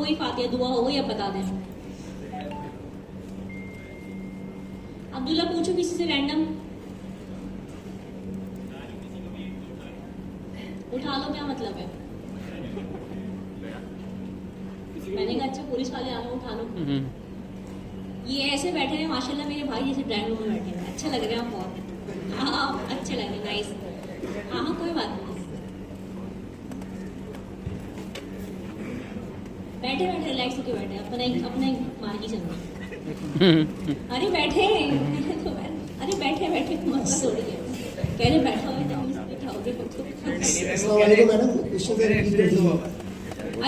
गई फातिहा दुआ हो गई, अब बता दें। अब्दुल्ला पूछो किसी से रैंडम, उठा लो, क्या मतलब है? मैंने कहा अच्छा पुलिस वाले आ लो, उठा लो। ये ऐसे बैठे हैं माशाल्लाह मेरे भाई, जैसे ड्राइंग रूम में बैठे हैं, अच्छे लग रहे हैं आप बहुत। हाँ अच्छे लग रहे हैं, नाइस। हाँ हाँ कोई बात नहीं, बैठे बैठे रिलैक्स होके बैठे, अपना ही मार्गी चल रहा। अरे बैठे अरे बैठे बैठे मसला थोड़ी है, कह रहे बैठा हुआ तो हम इसमें उठाओगे तो।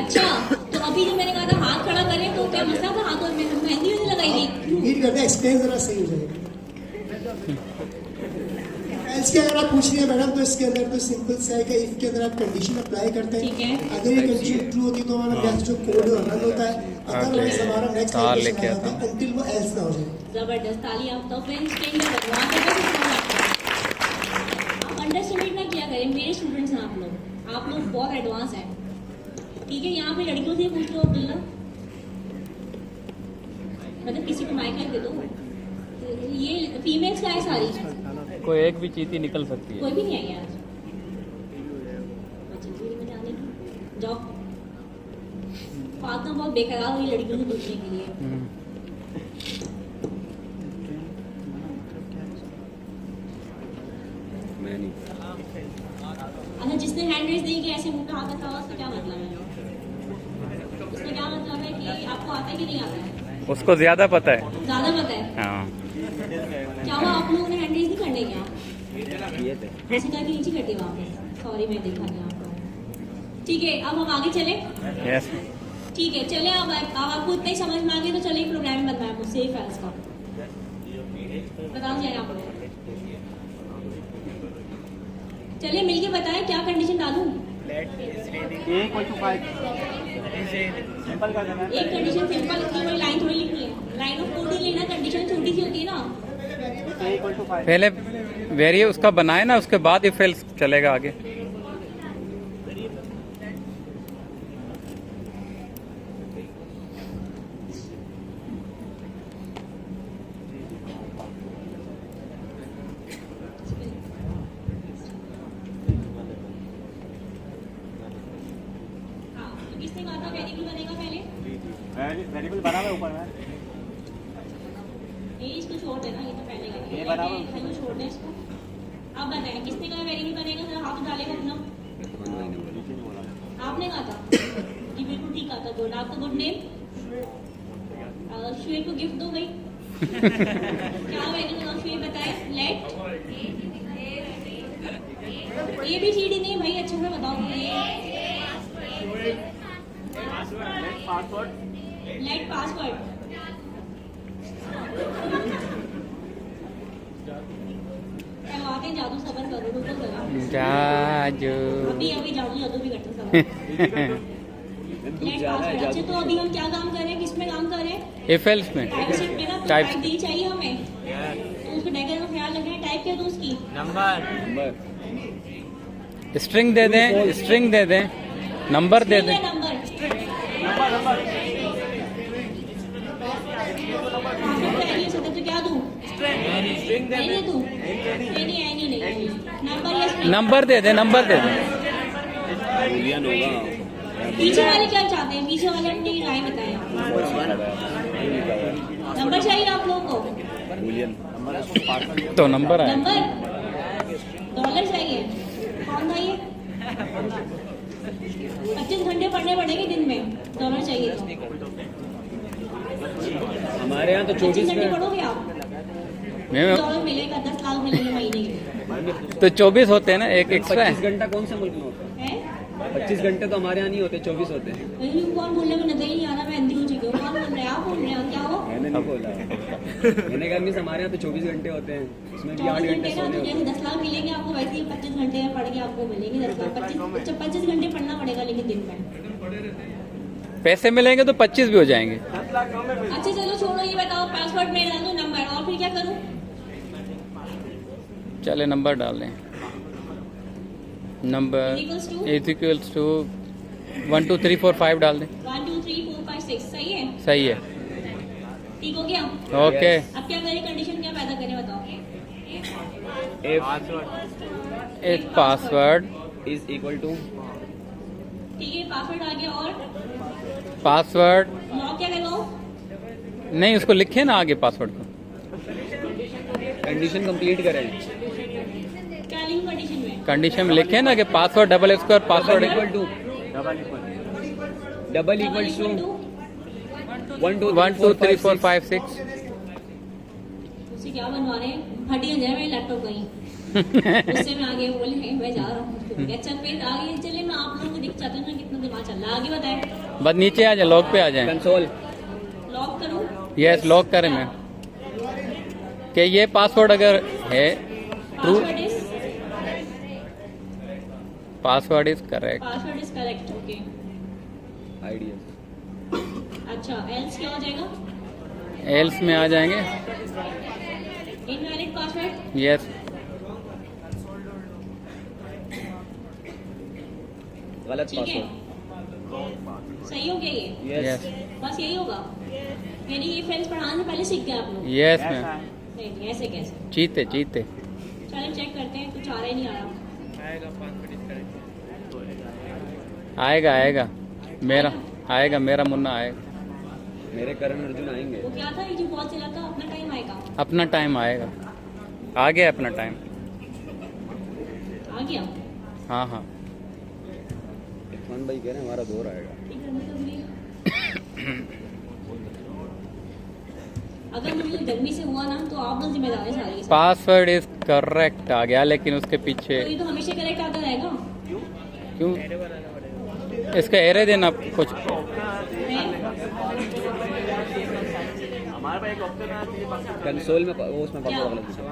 अच्छा तो अभी जो मैंने कहा था हाथ खड़ा करें, तो क्या मसला था? हाथ और मेहंदी नहीं लगाई गई? एक्सप्लेन जरा सही हो जाएगा। इसके अगर आप पूछ रही हैं मैडम, तो इसके अंदर तो सिंपल सा है कि इफ के अंदर आप कंडीशन अप्लाई करते हैं, अगर ये कंडीशन ट्रू होती तो हमारा नेक्स्ट जो कोड रन होता है, अदरवाइज हमारा नेक्स्ट कंडीशन आता है अंटिल वो एल्स ना हो जाए। जबरदस्त, ताली आप तो फ्रेंड्स के लिए भगवान का आप अंडरस्टिमेट ना किया करें, मेरे स्टूडेंट्स हैं आप लोग बहुत एडवांस हैं, ठीक है? यहाँ पे लड़कियों से पूछ लो अब्दुल्ला, मतलब किसी को माइक दे दो, ये फीमेल्स का है सारी, कोई एक भी चीटी निकल सकती है, कोई भी नहीं आई यार। जाओ, फातिमा बहुत बेकरार हुई लड़कियों से पूछने के लिए। अच्छा जिसने हैंड रेज दी कि ऐसे मुंह पे हाथ रखा हुआ, उसका क्या मतलब है? उसका क्या मतलब है कि आपको आता है कि नहीं आता है? उसको ज्यादा पता है, ज्यादा पता है। हाँ। क्या वो आप लोगों ने हैंड रेज नहीं करने क्या? ऐसे करके नीचे कटी वापस, सॉरी मैं देखा नहीं आपको। ठीक है अब हम आगे चले। यस ठीक है चले, अब आपको इतना ही समझ में आ गया तो चलिए प्रोग्राम बनवाए आपको सेफ है इसका, बताओ जाए आप लोग। चलिए मिलके बताएं क्या कंडीशन डालूं। एक कंडीशन सिंपल, इतनी बड़ी लाइन थोड़ी लिखनी है, लाइन ऑफ कोड ही लेना, कंडीशन छोटी सी होती है ना। पहले वेरिए उसका बनाए ना, उसके बाद इफ एल्स चलेगा आगे। किसने कहा था वेरिएबल बनेगा पहले? वेरिएबल बना हुआ ऊपर में, ये इसको छोड़ देना, ये तो पहले का ये बराबर हेलो छोड़ दे इसको। अब बताएं किसने कहा वेरिएबल बनेगा? जरा हाथ डालेगा अपना। आपने कहा था कि बिल्कुल ठीक कहा था, गुड। आपका गुड नेम? शुएब को गिफ्ट दो भाई। क्या वेरिएबल शुएब बताए? लेट ABCD नहीं भाई, अच्छा से बताओ। लेट पासवर्ड करवाते हैं, जादू सबर करो, रुको जरा। जादू अभी जादू भी करते हैं। Let password. अच्छा तो अभी हम क्या काम कर रहे हैं, किस में काम कर रहे हैं? इफ एल्स में टाइप शीट में ना, तो टाइप टाइप दी चाहिए हमें, तो उसको डेकर का ख्याल रखना है। टाइप क्या दूं उसकी? स्ट्रिंग दे दें, स्ट्रिंग दे दें, नंबर दे दें। नंबर तो क्या दूं? नहीं दूं, नहीं नंबर या स्ट्रिंग? नंबर दे दें, नंबर दे दें। पीछे वाले क्या चाहते हैं? पीछे वाले अपनी राय बताएं। नंबर चाहिए आप लोगों को? तो नंबर आए, नंबर डॉलर चाहिए? कौन था ये? 25 घंटे पढ़ने पड़ेंगे दिन में, डॉलर चाहिए तो। हमारे यहाँ तो 25 घंटे पढ़ोगे आप? मैं डॉलर मिलेगा, 10 लाख मिलेंगे महीने के। तो 24 होते हैं ना, एक एक्स्ट्रा 25 है। घंटा कौन से मुल्क में होता हैं? है? 25 घंटे तो हमारे यहाँ नहीं होते, 24 होते हैं। नहीं कौन बोल रहे हो? नजर ही नहीं आ रहा, मैं अंधी हो चुकी हूँ। कौन बोल रहे हैं? आप बोल रहे हो? क्या हो? मैंने नहीं बोला, मैंने कहा मिस हमारे यहाँ तो 24 घंटे होते हैं, उसमें भी 8 24 घंटे घंटे ना, सोने तो होते जैसे 10 लाख मिलेंगे आपको, वैसे ही 25 घंटे में पढ़ के आपको मिलेंगे 10 लाख। 25 घंटे पढ़ना पड़ेगा लेकिन दिन में। पैसे मिलेंगे तो 25 भी हो जाएंगे। अच्छा चलो छोड़ो, ये बताओ पासवर्ड में डाल दो नंबर, और फिर क्या करूँ? चले नंबर डाल दें। Number Equals to? Is equals to 1 2 3 4 5 डाल दें। 1 2 3 4 5 6 सही है, सही है। ठीक हो गया। ओके। अब क्या करें, कंडीशन क्या पैदा करें बताओ। एक पासवर्ड इज इक्वल टू ठीक है, पासवर्ड आ गया, और पासवर्ड लॉक क्या लगाओ। नहीं, उसको लिखे ना आगे पासवर्ड को। कंडीशन कंप्लीट करें। क्या लिखूं कंडीशन में? कंडीशन में लिखे ना कि password double square password equal to double equal to 1 2 3 4 5 6 उससे क्या बनवा रहे हैं, हटिया जाए मेरा लैपटॉप कहीं। उससे मैं आगे बोले हैं मैं जा रहा हूँ। अच्छा फिर आगे चले, मैं आप लोगों को दिख चाहता हूँ ना कितना दिमाग चल रहा है, आगे बताएं। बस नीचे आ जाए, लॉक पे आ जाए। कंसोल लॉक करूँ? यस, लॉक करें मैं कि ये पासवर्ड अगर है true, password is correct. Password is correct, okay. ID अच्छा, एल्स क्या हो जाएगा? एल्स में आ जाएंगे। Invalid password, yes. गलत ठीक है, पासवर्ड। सही हो गया ये? यस बस यही होगा, यानी ये फ्रेंड्स पढ़ाने से पहले सीख गए आप लोग? Yes ma'am. नहीं नहीं, ऐसे कैसे? चीते चीते। चलो चेक करते हैं, कुछ आ रहा ही नहीं आ रहा। आएगा आएगा, मेरा आएगा, मेरा मुन्ना आएगा। मेरे करण अर्जुन आएंगे। वो क्या था, ये जो बॉल चला था, अपना टाइम आएगा। अपना टाइम आएगा, आ गया अपना टाइम। आ गया? हाँ हाँ। इरफान भाई कह रहे हैं हमारा दौर आएगा। ठीक है, मतलब ये अगर मुझे गर्मी से हुआ ना तो आप लोग जिम्मेदार हैं सारे के सारे। पासवर्ड इज करेक्ट आ गया, लेकिन उसके पीछे तो ये तो हमेशा करेक्ट आता रहेगा। क्यों? इसका एरे देना कुछ। कंसोल में वो उसमें क्या? पासवर्ड गलत पूछा।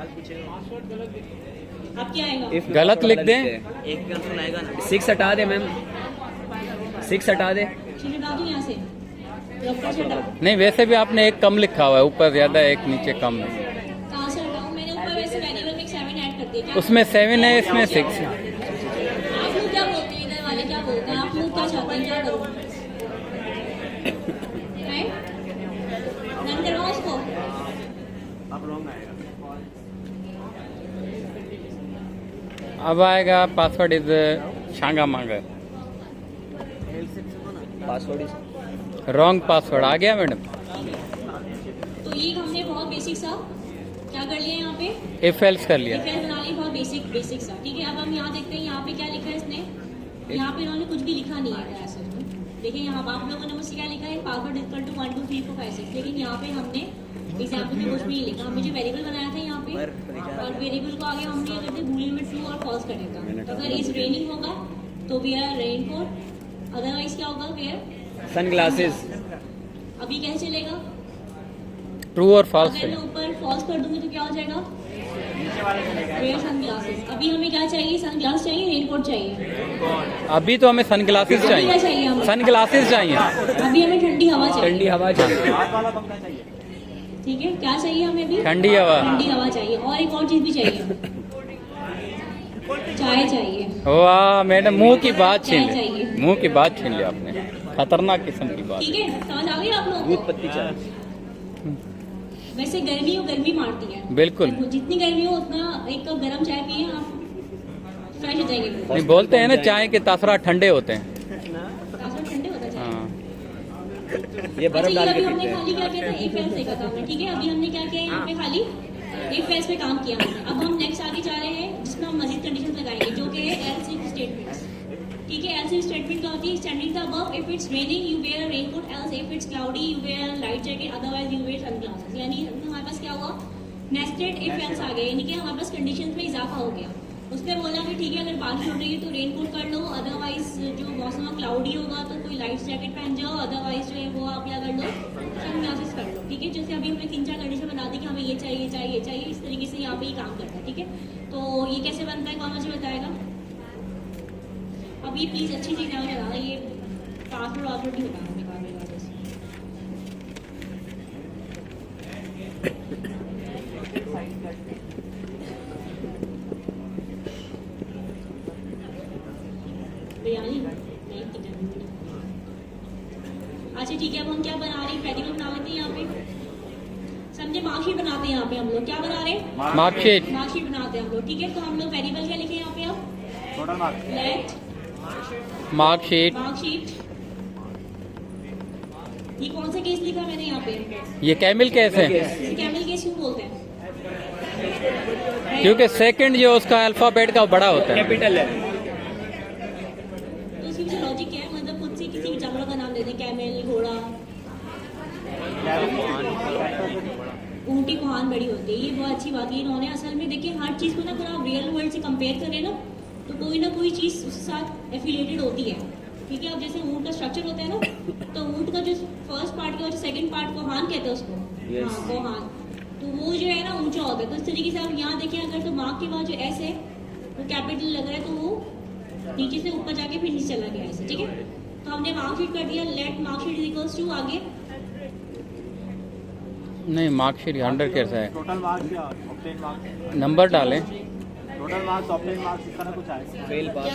अब क्या आएगा? If गलत password लिख वाला दें। लिखते हैं। 6 हटा दे मैम, 6 हटा दे। ठीक है, डाल दूं यहाँ से डॉक्टर से हटाओ। नहीं, वैसे भी आपने एक कम लिखा हुआ है, ऊपर ज्यादा एक नीचे कम है। कहाँ से हटाऊं? मैंने ऊपर वैसे वेरिएबल में 7 ऐड कर दिया। क्या उसमें 7 है, इसमें 6 है। आप लोग क्या बोलते हैं, इधर वाले क्या बोलते हैं, आप लोग क्या चाहते हैं, क्या करूं? हैं? रन करवाओ उसको। अब आएगा पासवर्ड इज शांगा मांगा। पासवर्ड इज रॉन्ग पासवर्ड आ गया मैडम। तो ये हमने बहुत बेसिक सा क्या कर लिया यहाँ पे, इफ एल्स कर लिया। डिफेंस बना ली, बहुत बेसिक सा। ठीक है, अब हम यहाँ देखते हैं यहाँ पे क्या लिखा है इसने। यहाँ पे इन्होंने कुछ भी लिखा नहीं है ऐसे। देखिए यहाँ आप लोगों ने मुझसे क्या लिखा है, पासवर्ड इक्वल टू 1 2 3 4 5 6, लेकिन यहाँ पे हमने एग्जाम्पल में कुछ भी नहीं लिखा। हमने जो वेरिएबल बनाया था यहाँ पे, और वेरिएबल को आगे हमने क्या करते हैं, बूलियन में ट्रू और फॉल्स करेगा। तो अगर इस रेनिंग होगा तो वेयर रेनकोट, अदरवाइज क्या होगा, वेयर सनग्लासेस। अभी कैसे चलेगा? ट्रू और फॉल्स अगर मैं ऊपर फॉल्स कर दूंगी तो क्या हो जाएगा, वेयर सनग्लासेस। अभी हमें क्या चाहिए, सनग्लास चाहिए, रेनकोट चाहिए। अभी तो हमें सनग्लासेस अभी क्या चाहिए, चाहिए हमें? सनग्लासेस चाहिए। अभी हमें ठंडी हवा चाहिए। ठंडी हवा चाहिए। ठीक है, क्या चाहिए हमें अभी? ठंडी हवा। ठंडी हवा चाहिए, और एक और चीज भी चाहिए, चाय चाहिए। वाह मैडम, मुंह की बात छीन चाय ली, चाहिए। मुंह की बात छीन ली आपने। खतरनाक किस्म की बात। ठीक है, समझ आ गई आप लोगों दूध को? पत्ती चाय। वैसे गर्मी हो, गर्मी मारती है। बिल्कुल। जितनी गर्मी हो उतना एक कप गर्म चाय पिए, आप फ्रेश हो जाएंगे। नहीं, बोलते हैं ना चाय के तासरात ठंडे होते हैं। तासरा ठंडे होता है चाय। हाँ। ये बर्फ अच्छा, डाल ये के अभी हमने पीते हैं। खाली क्या किया था, इफ एल्स देखा था हमने। ठीक है, अभी हमने क्या किया है यहाँ पे, खाली इफ एल्स पे काम किया हमने। अब हम नेक्स्ट आगे जा रहे हैं, जिसमें हम मजीद कंडीशन लगाएंगे, जो कि है एल्स इफ स्टेटमेंट्स। ठीक है, एल्स इफ स्टेटमेंट क्या होती है, standing the above, if it's raining you wear a raincoat, else if it's cloudy you wear light jacket, otherwise you wear sunglasses. यानी हमारे पास क्या हुआ, नेस्टेड इफ एल्स आ गए, यानी कि हमारे पास कंडीशंस में इजाफा हो गया। उसने बोला कि ठीक है, अगर बारिश हो रही है तो रेनकोट कर लो, अदरवाइज जो मौसम क्लाउडी होगा तो कोई लाइट जैकेट पहन जाओ, अदरवाइज जो है वो आप क्या कर लो, सनग्लासेस कर लो। ठीक है, जैसे अभी हमने 3 4 कंडीशन बता दी कि हमें ये चाहिए, ये चाहिए, ये चाहिए, इस तरीके से यहाँ पे ये काम करता है। ठीक है, तो ये कैसे बनता है, कौन मुझे बताएगा? अब ये प्लीज अच्छी चीज ना बताना, ये पासवर्ड वासवर्ड नहीं बताना बेकार में बात है। बिरयानी नहीं, चिकन। अच्छा अच्छा ठीक है, अब हम क्या बना रहे हैं, पेरिबल बना लेते हैं यहाँ पे, समझे, मार्कशीट बनाते हैं यहाँ पे हम लोग, क्या बना रहे हैं, मार्कशीट मार्कशीट बनाते हैं हम लोग, ठीक है। तो हम लोग वेरिएबल क्या लिखे यहाँ पे, अब total marks let marksheet. Marksheet, ये कौन सा केस लिखा मैंने यहाँ पे, ये कैमिल केस है इसे कैमल केस क्यों बोलते हैं, क्योंकि सेकंड जो उसका अल्फाबेट का बड़ा होता है। कैपिटल है। तो इसकी पीछे लॉजिक क्या है, मतलब खुद से किसी भी जानवर का नाम देते हैं, कैमल, घोड़ा, ऊँटी कोहान बड़ी होती है, ये बहुत अच्छी बात है। इन्होंने असल में देखिए हर चीज़ को ना अगर आप रियल वर्ल्ड से कंपेयर करें ना, तो कोई ना कोई चीज़ उसके साथ एफिलिएटेड होती है, ठीक है। अब जैसे ऊँट का स्ट्रक्चर होता है ना, तो ऊँट का जो फर्स्ट पार्ट का और सेकंड पार्ट को हान कहते हैं उसको, Yes. हाँ वो हान, तो वो जो है ना ऊंचा होता है। तो इस तरीके से आप यहाँ देखें अगर, तो मार्क के बाद जो ऐसे है वो कैपिटल लग रहा है, तो वो नीचे से ऊपर जाके फिर नीचे चला गया ऐसे, ठीक है। तो हमने मार्कशीट कर दिया, लेट मार्कशीट इक्वल्स टू, आगे नहीं मार्कशीट 100 कैसा है, टोटल मार्क्स या ऑब्टेन मार्क्स, नंबर डालें, टोटल मार्क्स ऑब्टेन मार्क्स इस तरह कुछ आएगा। Fail pass.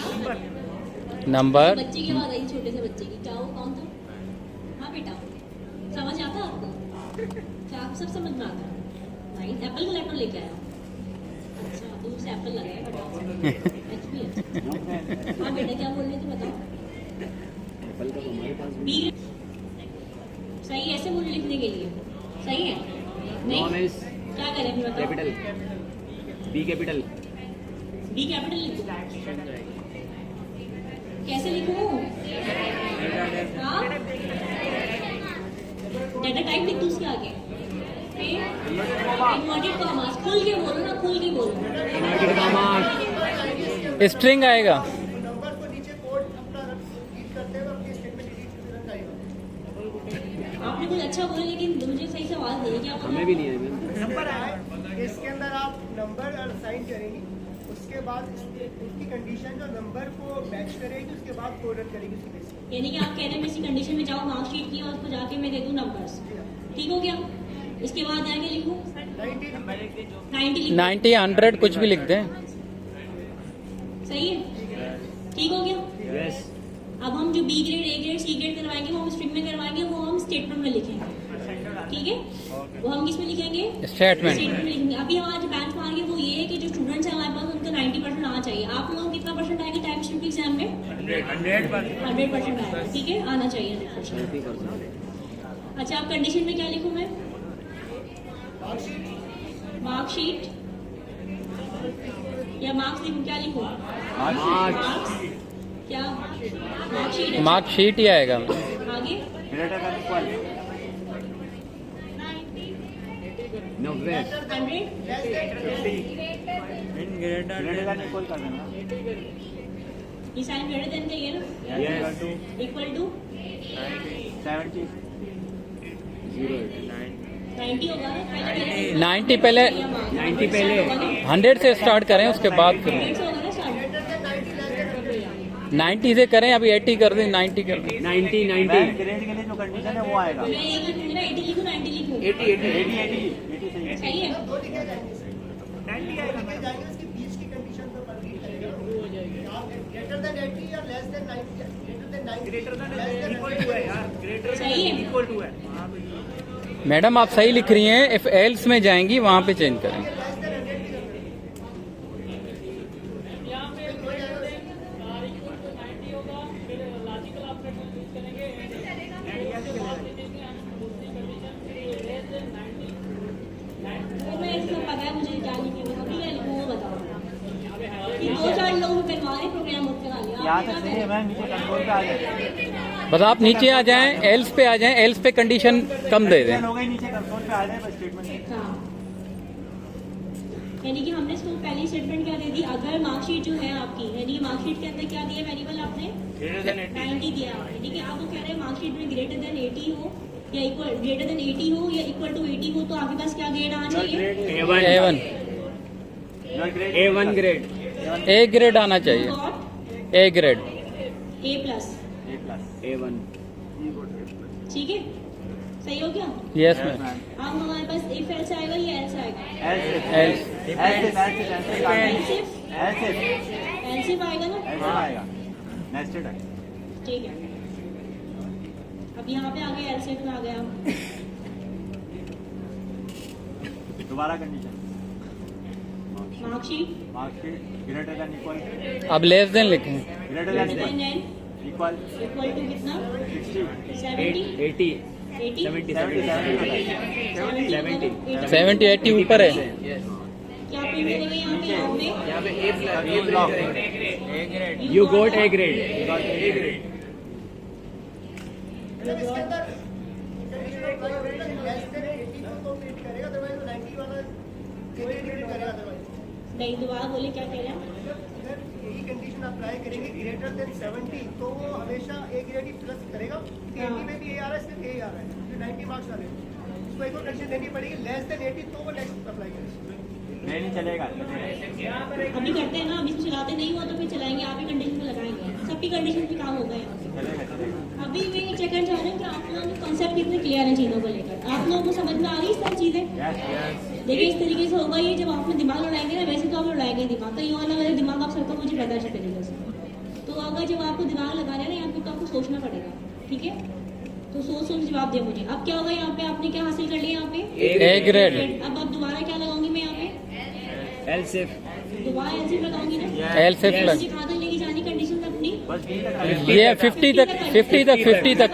नंबर। बच्चे की बात आई, छोटे से बच्चे की, क्या वो कौन था, हाँ बेटा समझ आता है आपको, क्या आपको सब समझ में आता है, नाइस। एप्पल का लैपटॉप लेके आया, अच्छा दूर से एप्पल लगाया, HP है। हाँ बेटा क्या बोल रहे थे बताओ, एप्पल का तो हमारे पास भी बी सही है, ऐसे बोल लिखने के लिए सही है, नहीं नॉन इज क्या करें फिर बताओ, capital, B capital, B capital लिखूं, कैसे लिखूं, हाँ डाटा टाइप लिख दूँ उसके आगे, इन्वर्टेड कॉमास, खुल के बोलो ना, खुल के बोलो, इन्वर्टेड कॉमास, स्ट्रिंग आएगा। नंबर को नीचे कोड अपना रीड करते हुए अपनी स्टेटमेंट डिलीट करेगा। आपने कुछ अच्छा बोला लेकिन मुझे सही से आवाज नहीं है, क्या बोला? हमें भी नहीं है मैम। नंबर आए, इसके अंदर आप नंबर असाइन करेंगी, उसके बाद उसकी कंडीशन जो नंबर को मैच करेगी, उसके बाद कोड रन करेगी उसकी बेसिस पे। यानी कि आप कह रहे हैं मैं इसी कंडीशन में जाऊँ, मार्कशीट की और उसको जाके मैं दे दूँ नंबर्स, ठीक हो गया। इसके बाद आगे लिखूँ 90 लिखूं, 90 100 कुछ भी लिख दें। सही है, ठीक हो गया। यस। अब हम जो B grade, A grade, C grade करवाएंगे वो हम स्ट्रिंग में करवाएंगे, वो हम स्टेटमेंट में लिखेंगे, ठीक है। वो हम किस में लिखेंगे, स्टेटमेंट। स्टेटमेंट में लिखेंगे। अभी हमारा जो बेंच मार्क है वो ये है कि जो स्टूडेंट्स हैं हमारे पास उनका 90% आना चाहिए। आप लोगों को कितना परसेंट आएगा टाइप स्टूडेंट एग्जाम में? 100% आएगा, ठीक है, आना चाहिए 100%। अच्छा अब कंडीशन में क्या लिखूं मैं, मार्कशीट या मार्क्स लिखूं, क्या लिखूं, मार्क्स क्या, मार्कशीट, मार्कशीट ही आएगा। आगे greater than equal 90, 100, greater than equal कर देना। ये साइन ग्रेटर देन का ही है ना, इक्वल टू इक्वल टू 70 90 होगा ना, पहले 90 पहले 90 पहले 100 से स्टार्ट करें, उसके बाद फिर 100 होगा ना स्टार्ट, 90 से करें, अभी 80 कर दें, 90 कर दें। 90 ग्रेड 90 के लिए जो कंडीशन है वो आएगा। मैं ये लिखूंगी ना, 80 लिखूं 90 लिखूं, 80 80 सही है। सही है। जाएंगे उसके बीच की कंडीशन पर रीड करेंगे, ग्रेटर देन 80 या less than 90, greater than 90, equal to है यार, सही है, इक्वल टू है। मैडम आप सही लिख रही हैं, इफ एल्स में जाएंगी वहां पे चेंज करें। वो मैं इसको पता है मुझे क्या लिखेंगे, अभी क्या लिखूं वो बताओ। ये 2-4 लोग बनवाए प्रोग्राम मुझसे खाली, यहाँ तक सही है मैम, नीचे कंट्रोल पे आ जाए। बस आप नीचे आ जाएं, एल्स पे आ जाएं, एल्स पे कंडीशन कम दे दें। हो गई, नीचे कंट्रोल पे आ जाए बस स्टेटमेंट। हाँ यानी कि हमने इसको पहली स्टेटमेंट क्या दे दी, अगर मार्कशीट जो है आपकी, यानी कि मार्कशीट के अंदर क्या दिया वेरिएबल आपने 90 दिया, यानी कि आप वो कह रहे हैं मार्कशीट में ग्रेटर देन 80 हो या इक्वल, ग्रेटर देन 80 हो या इक्वल टू 80 हो, तो आपके पास क्या ग्रेड आना चाहिए, A1 A1 grade, A grade आना चाहिए, A grade. A plus, A1 ठीक है, सही हो गया। Yes ma'am. अब हमारे पास इफ एल्स आएगा या एल्स आएगा, एल्स एल्सिफ आएगा ना, आएगा नेस्टेड है। ठीक है। अब यहाँ पे आ गए, एल सेट में आ गया। दोबारा condition marksheet marksheet greater than equal अब लेस देन लिखें। Greater than equal equal to कितना? 60 70 80 80 70 80 ऊपर है। क्या प्रिंट करेंगे यहाँ पे? यहाँ पे A block you got A grade मतलब इसके अंदर कंडीशन अप्लाई करेगा लेस देन 80 तो मीट करेगा, अदरवाइज 90 वाला मीट करेगा अदरवाइज। नहीं, दोबारा बोले क्या कह रहे हैं? अगर यही कंडीशन अप्लाई करेंगे ग्रेटर देन 70 तो वो हमेशा ए ग्रेड ही प्लस करेगा। 80 में भी ए आ रहा है, सिर्फ ए आ रहा है, जो 90 मार्क्स वाले हैं। उसको एक और कंडीशन देनी पड़ेगी लेस देन 80 तो वो नेक्स्ट अप्लाई करेगा। नहीं चलेगा। अभी करते हैं ना, अभी चलाते नहीं हुआ तो फिर चलाएंगे, आप ही कंडीशन पे लगाएंगे, सबकी कंडीशन पे काम होगा यहाँ पे। अभी मैं ये चेक करना चाह रही हूँ कि आप लोगों के कॉन्सेप्ट कितने क्लियर है चीज़ों को लेकर, आप लोगों को समझ में आ रही है सब चीज़ें। देखिए इस तरीके से होगा ये, जब आप अपने दिमाग लड़ाएंगे ना, वैसे तो आप लड़ाएंगे दिमाग, कहीं और ना मेरे दिमाग आप सबका मुझे पता है तरीके से। तो अगर जब आपको दिमाग लगा रहे हैं ना यहाँ पे, तो आपको सोचना पड़ेगा, ठीक है? तो सोच सोच जवाब दिया मुझे। अब क्या होगा यहाँ पे, आपने क्या हासिल कर लिया यहाँ पे? A grade. अब दोबारा क्या लगाऊंगी मैं यहाँ पे? एल सिर्फ दोबारा एलसी लगाऊंगी ना? एल से प्लस खाते लेके जानी कंडीशन अपनी। ये 50 तक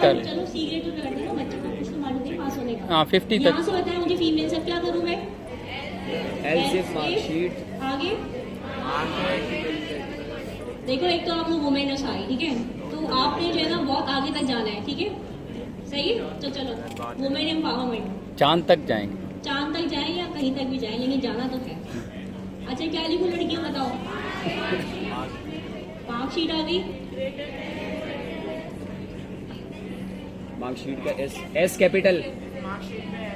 कर। चलो सी ग्रेड तो कर देना, बच्चे को कुछ तो मालूम नहीं पास होने का। हाँ 50 यहाँ तक। से बताया मुझे फीमेल से क्या करूँ मैं? एल सिर्फ मार्कशीट आगे देखो, एक तो आप लोग वुमेनस आई, ठीक है? तो आपने जो है ना बहुत आगे तक जाना है, ठीक है? सही है? तो चलो वुमेन एम्पावरमेंट, चांद तक जाएंगे। चांद तक जाए या कहीं तक भी जाए, लेकिन जाना तो है। अच्छा क्या लिखूं लड़कियां, बताओ? मार्कशीट आ गई, मार्कशीट का एस कैपिटल,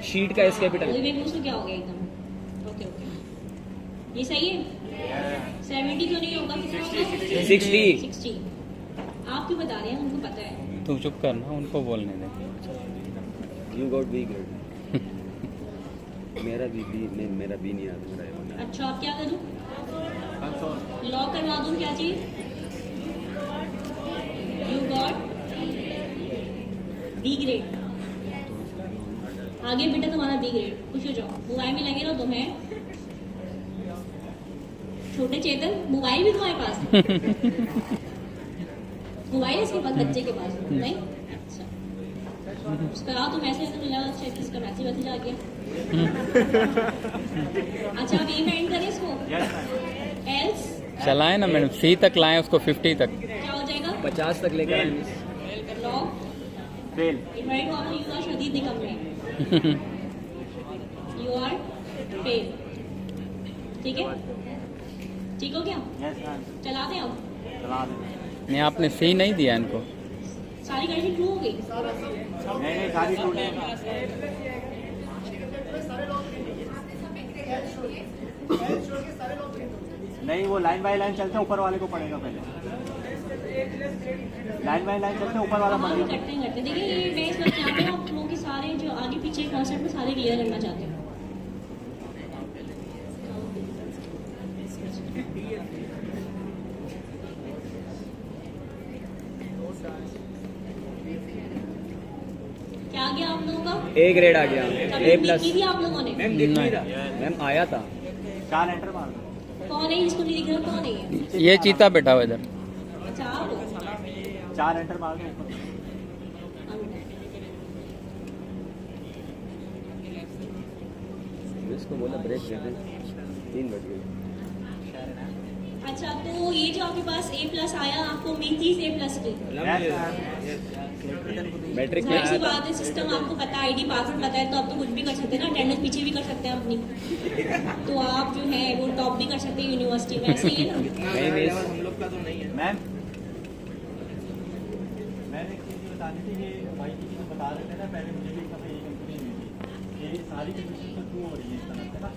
शीट का एस कैपिटल। वही मैं पूछूं क्या हो गया एकदम? ओके ओके, ये सही है। 70 क्यों नहीं होगा? कितना होगा? 60 आप क्यों बता रहे हैं? उनको पता है। तू चुप करना, उनको बोलने दे। यू गॉट बी ग्रेड मेरा बी मेरा बी नहीं आता मेरा। अच्छा आप क्या करूं? लॉक करवा दूं, क्या चाहिए? You got B grade. आगे बेटा तुम्हारा बी ग्रेड, खुश हो जाओ। मोबाइल में लगे रहो तुम्हें। छोटे चेतन, मोबाइल भी तुम्हारे पास? मोबाइल इसके पास, बच्चे के पास नहीं? अच्छा उसका तो मैसेज तो मिला, इसका मैसेज आ गया। अच्छा अब ये एंड करें इसको? एल्स चलाएं ना मैडम, सी तक लाएं उसको, 50 तक। क्या हो जाएगा? 50 तक लेकर आए। लॉक फेल इनवाइट को यू आर शदीद निकम रहे, यू आर फेल, ठीक है? ठीक हो क्या? यस मैम चला दें अब? चला दे। नहीं आपने सी नहीं दिया इनको। सारी गाड़ी ट्रू हो गई? नहीं सारी टूट नहीं, वो लाइन बाय लाइन चलते ऊपर वाले को पड़ेगा पहले। लाइन बाय लाइन चलते ऊपर वाला हाँ पड़ेगा। करते देखिए ये मैं इस वक्त यहाँ पे आप लोगों के सारे जो आगे पीछे कॉन्सेप्ट में सारे क्लियर करना चाहते हैं। क्या आ गया आप लोगों का? ए ग्रेड आ गया, कभी ए की प्लस। थी आप लोगों ने? मैम आया था। 4 एंटर मार दो। कौन है जिसको नहीं दिख रहा? कौन है ये? ये चीता बैठा हुआ इधर। अच्छा आप हो? 4 एंटर मार दो। इसको बोला ब्रेक दे दे, 3 बज गए। अच्छा तो ये जो आपके पास ए प्लस आया, आपको उम्मीद थी ए प्लस की? मैट्रिक में जाहिर सी आया था। बात है, सिस्टम आपको पता है, आईडी पासवर्ड पता है, तो आप तो कुछ भी कर सकते हैं ना, अटेंडेंस पीछे भी कर सकते हैं अपनी। तो आप जो है वो टॉप भी कर सकते हैं यूनिवर्सिटी में, ऐसे ही है ना? नहीं मिस, मैम मैंने एक चीज़ बतानी थी, ये भाई जी जो बता रहे थे ना पहले, मुझे भी एक दफ़ा ये कंपनी मिली थी, ये सारी कंडीशन तो ट्रू हो रही है इस तरह से ना।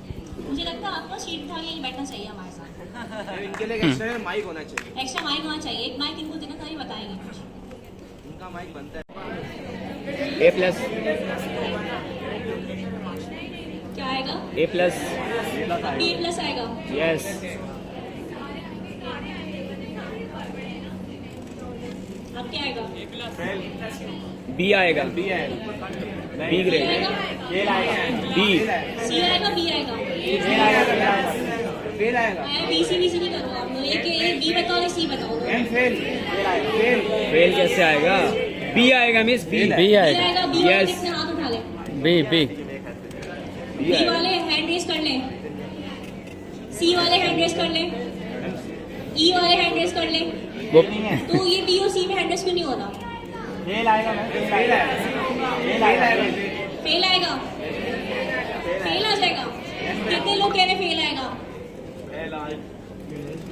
मुझे लगता है आपको सीट उठा के बैठना चाहिए हमारे साथ। इनके लिए एक्स्ट्रा माइक होना चाहिए, एक्स्ट्रा माइक होना चाहिए, एक माइक इनको देना तभी बताएंगे कुछ। उनका माइक बनता है। ए प्लस, क्या आएगा? ए प्लस, बी प्लस आएगा। यस। अब क्या आएगा? बी आएगा, बी ग्रेड, बी, सी आएगा, बी आएगा? फेल आएगा बी सी नहीं करो आप लोग, एक बी बताओ और सी बताओ। फेल फेल कैसे आएगा? बी आएगा मिस, बी बी बी आएगा। आएगा, बी वाले कितने हाथ उठा ले? बी बी बी वाले हैंड रेस कर लें, सी वाले हैंड रेस कर लें, ई वाले हैंड रेस कर लें। वो तो ये बी और सी में हैंड रेस क्यों नहीं हो रहा? फेल आएगा मैम, फेल आएगा। फेल आएगा, फेल आ जाएगा। कितने लोग कह रहे फेल आएगा?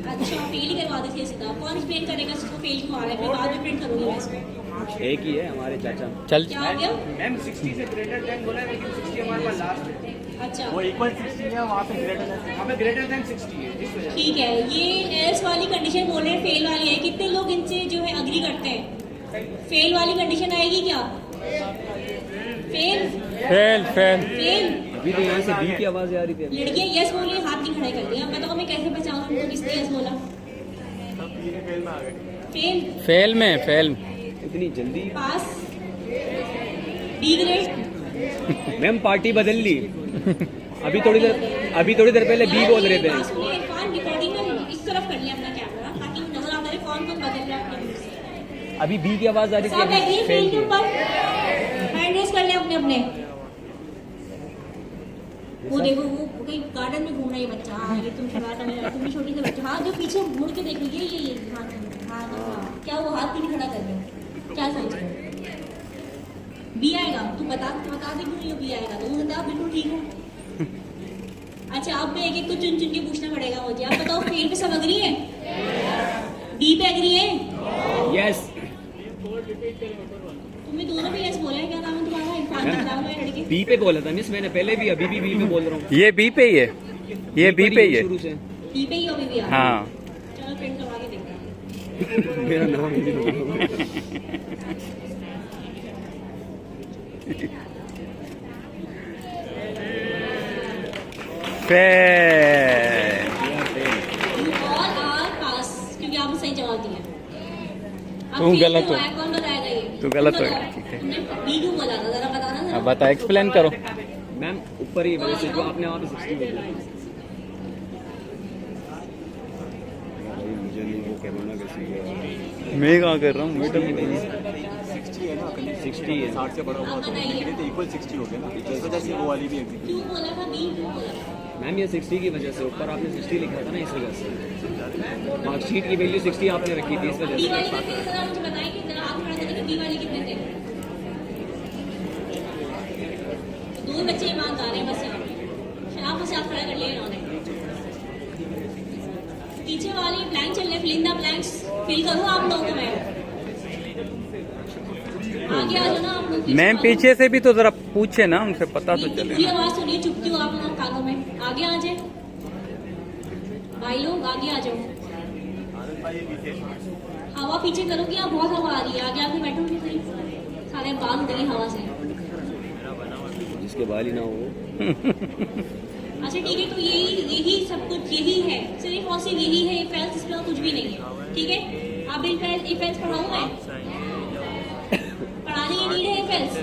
अच्छा फेल ही करवा देते सीधा। कौन एक्सप्लेन करेगा इसको फेल क्यों आ रहा है? फिर बाद में प्रिंट करूंगी मैं इसको। एक ही है हमारे चाचा। चल क्या हो गया? मैम 60 से ग्रेटर देन बोला है, लेकिन 60 हमारे पास लास्ट है। अच्छा वो इक्वल 60 है, वहाँ पे ग्रेटर देन हमें ग्रेटर देन 60 है, इस वजह से। ठीक है, ये एल्स वाली कंडीशन बोल रहे हैं फेल वाली है। कितने लोग इनसे जो है अग्री करते हैं? फेल वाली कंडीशन आएगी क्या? Fail fail fail fail. अभी तो यहाँ से बी की आवाज आ रही थी। लड़कियां यस बोल रही, हाथ नहीं खड़े कर दिया। बताओ मैं कैसे पहचानूं उनको किसने यस बोला? फेल, फेल में फेल इतनी जल्दी पास, डी ग्रेड। मैम पार्टी बदल ली। अभी थोड़ी देर पहले बी बोल रहे थे। रिकॉर्डिंग में इस तरफ कर लिया अपना कैमरा ताकि नजर आता रहे कौन कौन बदल रहा है अपने मुंह से। अभी बी की आवाज आ रही सब एग्री थी। फेल के ऊपर हैंड रेस कर ले अपने अपने। वो देखो वो कहीं गार्डन में घूम रहा है बच्चा। हाँ ये तुम गार्डन में तुम भी छोटी से बच्चा। हाँ जो पीछे मुड़ के देखो ये हाँ हाँ हाँ। क्या वो हाथ भी नहीं खड़ा कर रहे हो? क्या समझ रहे हो? बी आएगा? तू बता दे क्यों नहीं बी आएगा? तो बता बिल्कुल ठीक है। अच्छा अब मैं एक को चुन चुन के पूछना पड़ेगा मुझे। आप बताओ फेल पे सब अग्री है? बी पे अग्री है? यस। तुम्हें दोनों पे यस बोला है? क्या नाम है तुम्हारा? इरफान नाम है लड़के। बी पे बोला था मिस मैंने पहले भी, अभी भी बी पे बोल रहा हूँ। ये बी पे ही है, ये बी पे ही है। शुरू से बी पे ही हो अभी भी आप? हाँ चलो प्रिंट करवा के देखते हैं। मेरा नाम ही नहीं बोला। फेल। और आर पास क्योंकि आपने सही जवाब दिया। अब तू फेल गलत क्यों हो। आया? कौन बताएगा ये? तू गलत तुम हो, बताओ। ठीक है। तुमने बी क्यों बोला था? जरा बताना जरा। अब बता, एक्सप्लेन करो। मैम ऊपर ही वजह से जो आपने वहाँ पे 60 बोला। मुझे नहीं वो कहना कैसे मैं कहाँ कर रहा हूँ? 60 है ना, 60 है। 60 से बड़ा हुआ अब बताइए तो इक्वल 60 हो गया ना, इस वजह से वो वाली भी एग्री। क्यों बोला था? बी क्यों बोला था? मैम ये 60 की वजह से, ऊपर आपने 60 लिखा था ना इस वजह से। मार्कशीट की वैल्यू 60 आपने रखी थी इस वजह बी से। वाले कितने थे? जरा मुझे बताइए कि जरा हाथ खड़ा करके बी वाले कितने थे? दो ही बच्चे ईमानदार हैं बस यहाँ पे। शराब से हाथ खड़ा कर लिया इन्होंने। पीछे वाले ब्लैंक चल रहे, fill in the blanks. Fill करूँ आप लोगों को मैं? आगे आ जाओ ना आप लोग। मैम पीछे से भी तो जरा पूछे ना, उनसे पता तो चले पूरी ना। आवाज सुनिए, चुप क्यों आप लोग कानों में? आगे आ जाए भाई लोग, आगे आ जाओ। हवा पीछे करोगे आप? बहुत हवा आ रही है। आगे आके बैठोगे सही, सारे बाल उड़ेंगे हवा से। जिसके बाल ही ना हो। अच्छा ठीक है, तो यही सब कुछ यही है, सिर्फ और सिर्फ यही है। इफ एल्स, इसमें कुछ भी नहीं है। ठीक है, अब इफ एल्स पढ़ाऊं मैं? पढ़ाने की नीड है इफ एल्स?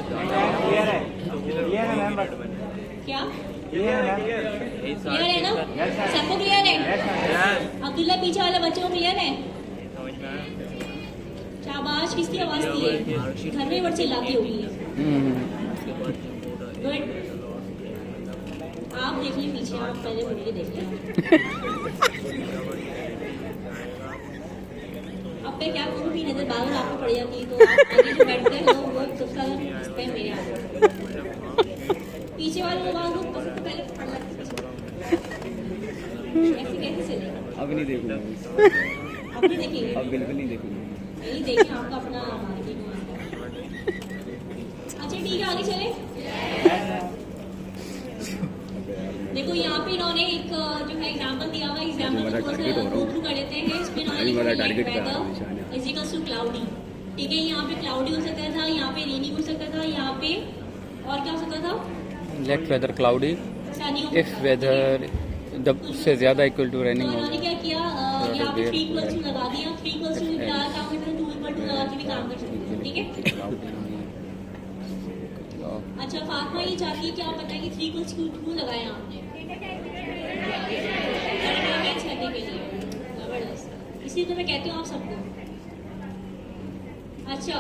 क्लियर है मैम, बट क्या क्लियर है मैम। क्लियर है ना? सबको क्लियर है? अब्दुल्ला पीछे वाले बच्चों को क्लियर है? शाबाश। किसकी आवाज थी ये? घर में बड़ी चिल्लाती होगी ये। गुड। आप देख लें पीछे, आप पहले मुझे देख लें। अब मैं क्या करूँ? मेरी नजर बार आपको पड़ जाती है तो आप आगे जो बैठते हैं वो सबका हंसते हैं मेरे आगे। पीछे वाले को बाल को पहले पकड़ लगते ऐसे कैसे चलेगा? अब नहीं देखूंगा, अब नहीं देखेंगे? अब बिल्कुल नहीं देखूंगा। नहीं देखें, आपका अपना मार्केटिंग। अच्छा ठीक है, आगे चले। देखो यहाँ पे इन्होंने एक जो है एग्जाम्पल दिया हुआ है। एग्जाम्पल को थोड़ा सा गो थ्रू कर लेते हैं। इसमें इन्होंने लिखा है weather is equals to cloudy. ठीक है, यहाँ पे क्लाउडी हो सकता था, यहाँ पे रेनी हो सकता था, यहाँ पे और क्या हो सकता था? Let weather cloudy, sunny. If weather जब उससे ज्यादा इक्वल टू तो रेनिंग हो। इन्होंने क्या किया? यहाँ पे 3 + 2 लगा दिया। 3 + 2 क्या काम करता है? 2 = 2 लगा के भी काम फातिमा ये चाहती है कि आप बताएं कि 3 इक्वल्स क्यों लगाया आपने मैच करने के लिए। जबरदस्त, इसलिए तो मैं कहती हूँ आप सबको। अच्छा,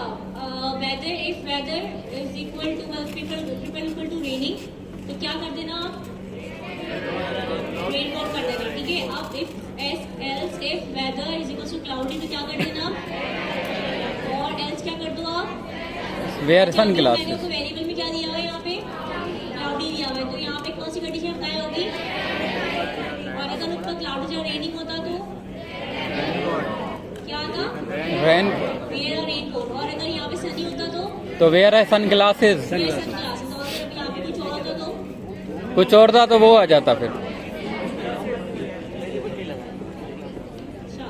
weather if weather is equal to triple equal to raining, तो क्या कर देना आप, रेन कोट कर देना, ठीक है। अब else if weather is equal to cloudy, तो क्या कर देना, और एल्स क्या कर दो आप, वेयर सन ग्लासेस। मैंने वेरिएबल में क्या दिया हुआ है, यहाँ पे क्लाउडी दिया हुआ है, तो यहाँ पे कौन सी कंडीशन अप्लाई होगी, और अगर उसका क्लाउड जो रेनिंग होता तो क्या आता, रेन, वेयर और रेन कोट, और अगर यहाँ पे सनी होता तो वेयर है सन ग्लासेस। सन ग्लासेस, और अगर यहाँ पे कुछ और होता तो कुछ और था तो वो आ जाता फिर। अच्छा,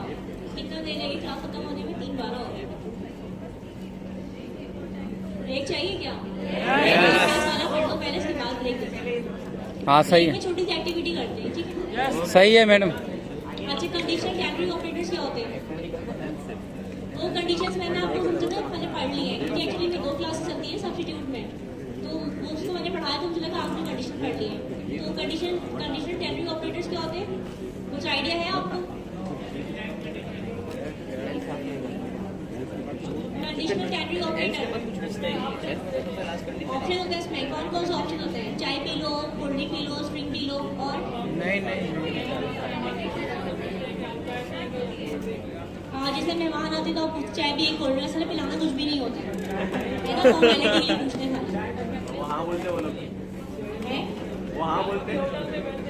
कितना देर लगेगी क्लास खत्म होने में, 3:12 हो गए। ब्रेक चाहिए क्या, सारा पढ़ लो पहले, इसके बाद ब्रेक देते हाँ सही हैं। है, छोटी सी एक्टिविटी करते हैं, ठीक है। सही है मैडम। अच्छा, कंडीशनल टेम्परेरी ऑपरेटर्स क्या होते हैं, वो कंडीशंस मैंने आपको समझा था, मैंने पढ़ ली है, क्योंकि एक्चुअली में 2 क्लासेस चलती है सब्स्टिट्यूट में, तो वो उसको मैंने पढ़ाया तो मुझे लगा आपने कंडीशन पढ़ ली है। तो कंडीशनल टेम्परेरी ऑपरेटर्स क्या होते हैं, कुछ आइडिया है आपको, कंडीशनल टेम्परेरी ऑपरेटर ऑप्शन होता है इसमें, कौन कौन से ऑप्शन होते हैं, चाय P low, cold drink P low, spring P low, और हाँ, जैसे मेहमान आते तो आप चाय पिए, कोल्ड ड्रिंक से पिलाना कुछ भी नहीं होता है ना, फॉर्मेलिटी के लिए पूछते हैं। वो हाँ बोलते, वो लोग हैं? वो हाँ बोलते,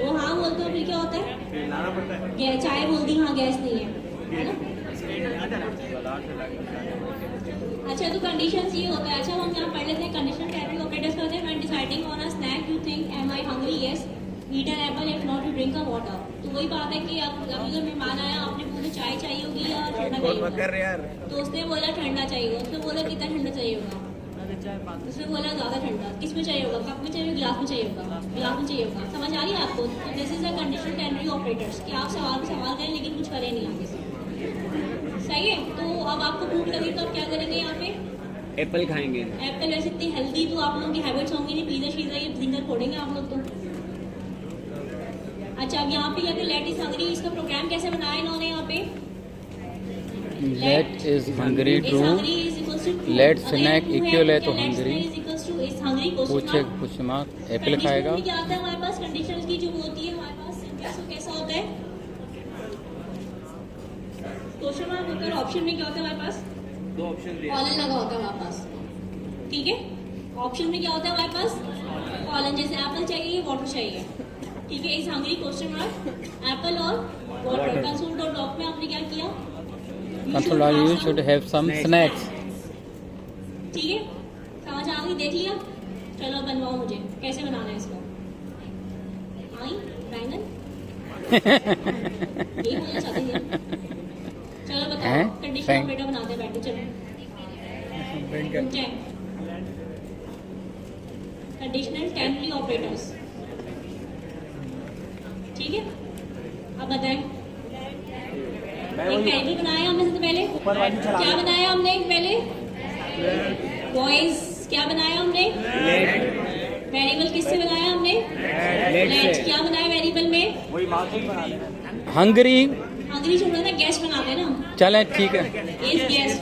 वो हाँ बोलते हो, फिर क्या होता है, फिर लाना पड़ता है। चाय बोल दी, हाँ गैस नहीं है ना। अच्छा, तो कंडीशंस ये होता है। अच्छा, हम यहाँ पढ़ लेते हैं कंडीशनल टेम्परेरी ऑपरेटर्स होते हैं, when deciding on a snack you think am I hungry, yes eat an apple, if not you drink a water. तो वही बात है कि अब अगर मेहमान आया, आपने पूछा चाय चाहिए होगी या ठंडा चाहिए होगा, तो उसने बोला ठंडा चाहिए, उसने बोला कितना ठंडा चाहिए होगा, उसने बोला ज़्यादा ठंडा, किस में चाहिए होगा, कप में चाहिए, गिलास में चाहिए होगा, गिलास में चाहिए होगा। समझ आ रही है आपको, this is the conditional temporary operators, कि आप सवाल पे सवाल करें लेकिन कुछ करें नहीं आगे से, सही है। तो अब आपको भूख लगी तो आप क्या करेंगे, यहाँ पे एप्पल खाएंगे। एप्पल वैसे इतनी हेल्दी तो आप लोगों की हैबिट्स होंगी नहीं, पिज़्ज़ा शीज़ा ये फिंगर फोड़ेंगे आप लोग तो। अच्छा, अब यहाँ पे अगर लेट इज हंग्री, इसका प्रोग्राम कैसे बनाया इन्होंने, यहाँ पे let is hungry to, let snack equal है तो हंग्री, पूछे कुछ मार्क एप्पल खाएगा। क्या आता है हमारे पास, कंडीशन की जो होती है हमारे पास, कैसा होता है, क्वेश्चन मार्क होता है, ऑप्शन में क्या होता है हमारे पास, 2 ऑप्शन कॉलन लगा होता है हमारे पास, ठीक है। ऑप्शन में क्या होता है हमारे पास, कॉलन, जैसे एप्पल चाहिए, वाटर चाहिए, ठीक है। इस हंग्री क्वेश्चन मार्क एप्पल और वाटर। कंसोल डॉट डॉक में आपने क्या किया, console you should have some snacks, ठीक है। समझ आ गई, देख लिया, चलो बनवाओ मुझे कैसे बनाना है इसको, आई बैंगन यही बोलना चाहते थे। चलो बताओ, कंडीशन ऑपरेटर बनाते बैठे, चलो कंडीशनल टेम्परेरी ऑपरेटर्स, ठीक है। अब बताएं, एक वेरिएबल बनाया हमने सबसे पहले, क्या बनाया हमने पहले, वॉइस, क्या बनाया हमने, वेरिएबल किससे बनाया हमने, लेट। क्या बनाया वेरिएबल में, वही मार्क्स ही बना देना। हंग्री, हंग्री छोड़ो ना, गेस्ट बनाते ना, चलें ठीक है, इज गेस्ट,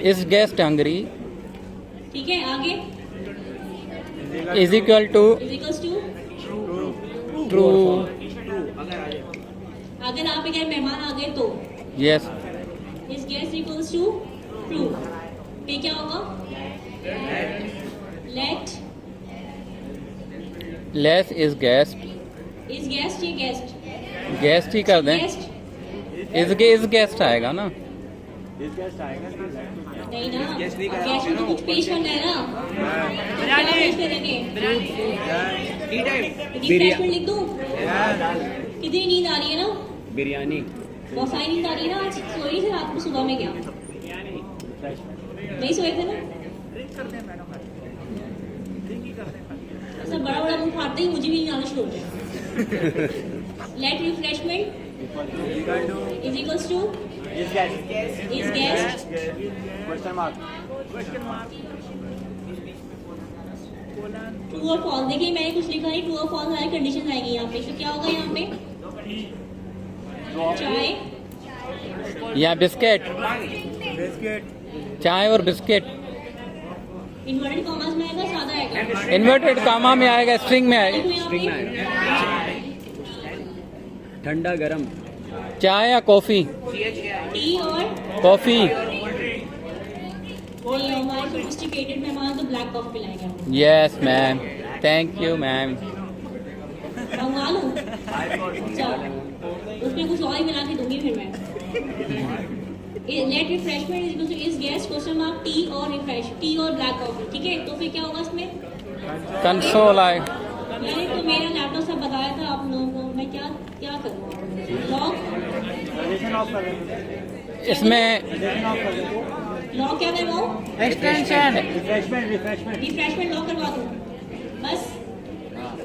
इस गेस्ट हंग्री, ठीक है। आगे is equal to is equals to true, अगर आप अगर मेहमान आ गए तो yes, is guest equals to true, पे क्या होगा, let less is guest, is guest, ये गेस्ट, गेस्ट ही कर दें, गेस्ट इस गेस्ट आएगा ना, इस गेस्ट आएगा, नहीं ना, गेस्ट में तो कुछ पेश करना है ना, क्या पेश करेंगे, रिफ्रेशमेंट लिख दूं, कितनी नींद आ रही है ना, बिरयानी। बहुत सारी नींद आ रही है ना, आज सोई थे रात को, सुबह में क्या नहीं सोए थे ना, ऐसा बड़ा बड़ा मुंह फाड़ते ही मुझे भी नींद आना शुरू हो जाए। Let refreshment is equals to इस guest, is guest, question mark, true और फॉल्स। देखिए मैंने कुछ लिखा नहीं, ट्रू और फॉल्स वाली कंडीशन आएगी यहाँ पे। तो क्या होगा यहाँ पे? चाय, यहाँ बिस्किट, चाय और बिस्किट। इन्वर्टेड कॉमास में आएगा, सादा आएगा? इन्वर्टेड कामा में आएगा, स्ट्रिंग में आएगा। देखो यहाँ स्ट्रिंग में पे आएगा। ठंडा गरम। चाय या कॉफी? टी और कॉफी। नहीं, हमारे सोफिस्टिकेटेड मेहमान तो ब्लैक कॉफी पिलाएंगे। Yes ma'am, thank you ma'am. मंगवा लूँ? अच्छा, उसमें कुछ और ही मिला के दूंगी फिर मैं। Let refreshment is equal to is guest question mark tea और रिफ्रेश, टी और ब्लैक कॉफी। ठीक है, तो फिर क्या होगा इसमें? कंसोल आएगा। मैंने तो मेरा लैपटॉप सब बताया था आप लोगों को, मैं क्या क्या करूँ? लॉक, सजेशन ऑफ कर देते इसमें सजेशन ऑफ कर देते लॉक क्या करवाऊँ? रिफ्रेशमेंट रिफ्रेशमेंट लॉक करवा दूँ बस?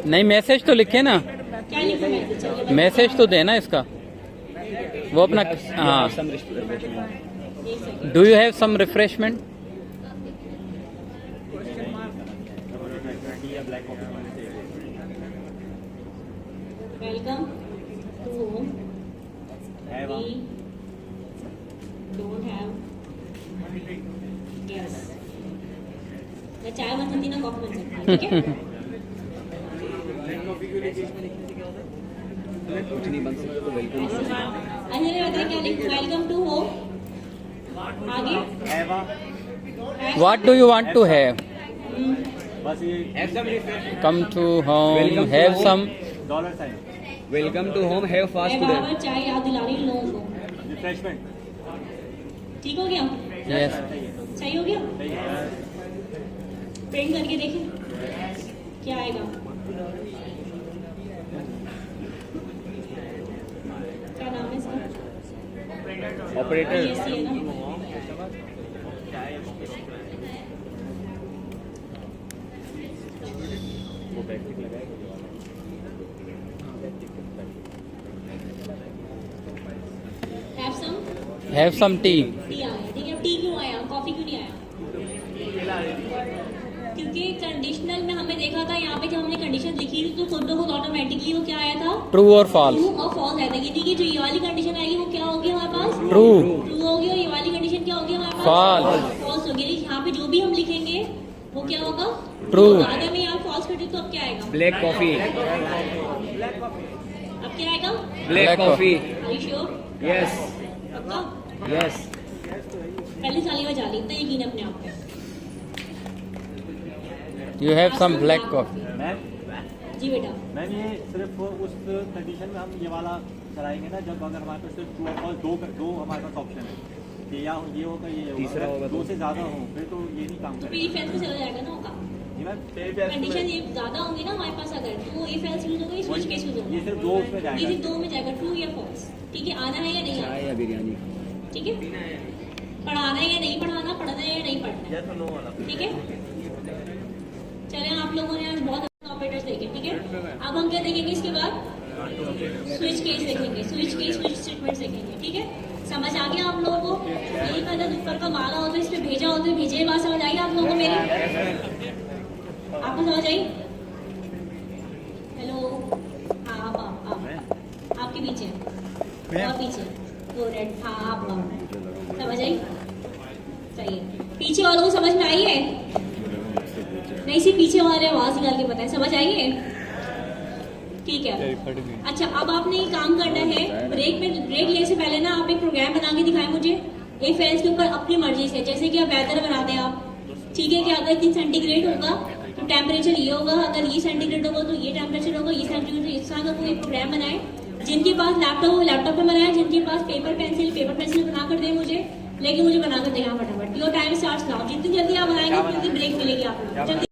नहीं, मैसेज तो लिखे ना, क्या लिखूँ मैं? चलिए मैसेज तो देना इसका। वो अपना हाँ। Some refreshment. एक second. Do you have some refreshment? Welcome to home. है वहाँ। We don't have. Yes. मैं चाय बन सकती ना कॉफी बन सकती, ठीक है? कुछ नहीं बन सकता तो वेलकम। ऐसे में बताइए क्या लिखूँ? Welcome to home. आगे है वहाँ। What do you want to have? बस ये Have some refreshment. Come to home, Welcome to have home. Some. Dollar sign welcome to home, have fast मैं फूड। बराबर चाय याद दिला रही हूँ लोगों को। रिफ्रेशमेंट ठीक हो गया? यस। सही हो गया? प्रिंट करके देखें क्या आएगा। क्या नाम है इसका? ऑपरेटर। PSC है ना? Have some have some tea. Tea आया। ठीक है, टी क्यों आया? कॉफी क्यों नहीं आया? क्योंकि कंडीशनल में हमने देखा था यहाँ पे जब हमने कंडीशन लिखी थी तो खुद ब खुद ऑटोमेटिकली वो क्या आया था? ट्रू और फॉल्स? ट्रू और फॉल्स आया था। यानी कि जो ये वाली कंडीशन आएगी वो क्या होगी हमारे पास? ट्रू। ट्रू होगी। और ये वाली कंडीशन क्या होगी हमारे पास? False। फॉल्स होगी। यहाँ पे जो भी हम लिखेंगे वो क्या होगा? True। अगर मैं यहाँ फॉल्स करती हूँ तो अब क्या आएगा? Black coffee. अब क्या आएगा? Black coffee. Are you sure? Yes पक्का? यस। पहली साली में जाली, इतना यकीन है अपने आप पे। You have some black coffee. Ma'am ji बेटा। मैम ये सिर्फ उस कंडीशन में हम ये वाला कराएंगे ना जब अगर हमारे पास सिर्फ ट्रू और दो हमारे पास ऑप्शन है कि या ये होगा ये होगा। तीसरा होगा दो तो? से ज्यादा हो फिर तो ये नहीं काम तो करेगा। फिर इफ एल्स में चला जाएगा ना होगा। जी मैम कंडीशन ये ज्यादा होंगी ना हमारे पास अगर, तो इफ एल्स यूज होगा, स्विच केस यूज ये होगा। सिर्फ दो उसमें ये जाएगा। सिर्फ दो में जाएगा, ट्रू या फॉल्स। ठीक है, आना है या नहीं चाय आना? या बिरयानी। ठीक है, पढ़ाना है या नहीं पढ़ाना, पढ़ना है या नहीं पढ़ना। ठीक है, चले आप लोगों ने आज बहुत ऑपरेटर्स देखे। ठीक है, अब हम क्या देखेंगे इसके बाद? स्विच केस देखेंगे। स्विच केस, स्विच स्टेटमेंट्स देखेंगे। ठीक है, समझ आ गया आप लोगों को? यही मतलब ऊपर का माला होता है, इस पे भेजा होता है, भेजे बात समझ आई आप लोगों को मेरी? आपको समझ आई? हेलो, हाँ आप आपके पीछे और पीछे वो रेड। हाँ आप समझ आई? चाहिए पीछे वालों को समझ में आई है? नहीं, सिर्फ पीछे वाले आवाज निकाल के बताएं। समझ आई है? ठीक है। अच्छा, अब आपने ये काम करना है, ब्रेक लेने से पहले ना आप एक प्रोग्राम बना के दिखाएं मुझे इफ एल्स के ऊपर अपनी मर्जी से। जैसे कि आप वेदर बना दें आप। ठीक है, कि अगर 3 सेंटीग्रेड होगा तो टेम्परेचर ये होगा, अगर ये सेंटीग्रेड होगा तो ये टेम्परेचर होगा, ये सेंटीग्रेड। इस तरह का कोई प्रोग्राम बनाए। जिनके पास लैपटॉप हो लैपटॉप पे बनाए, जिनके पास पेपर पेंसिल बना कर दे मुझे, लेकिन मुझे बना कर देना फटाफट। Your time starts now. जितनी जल्दी आप बनाएंगे उतनी ब्रेक मिलेगी आप लोग। जल्दी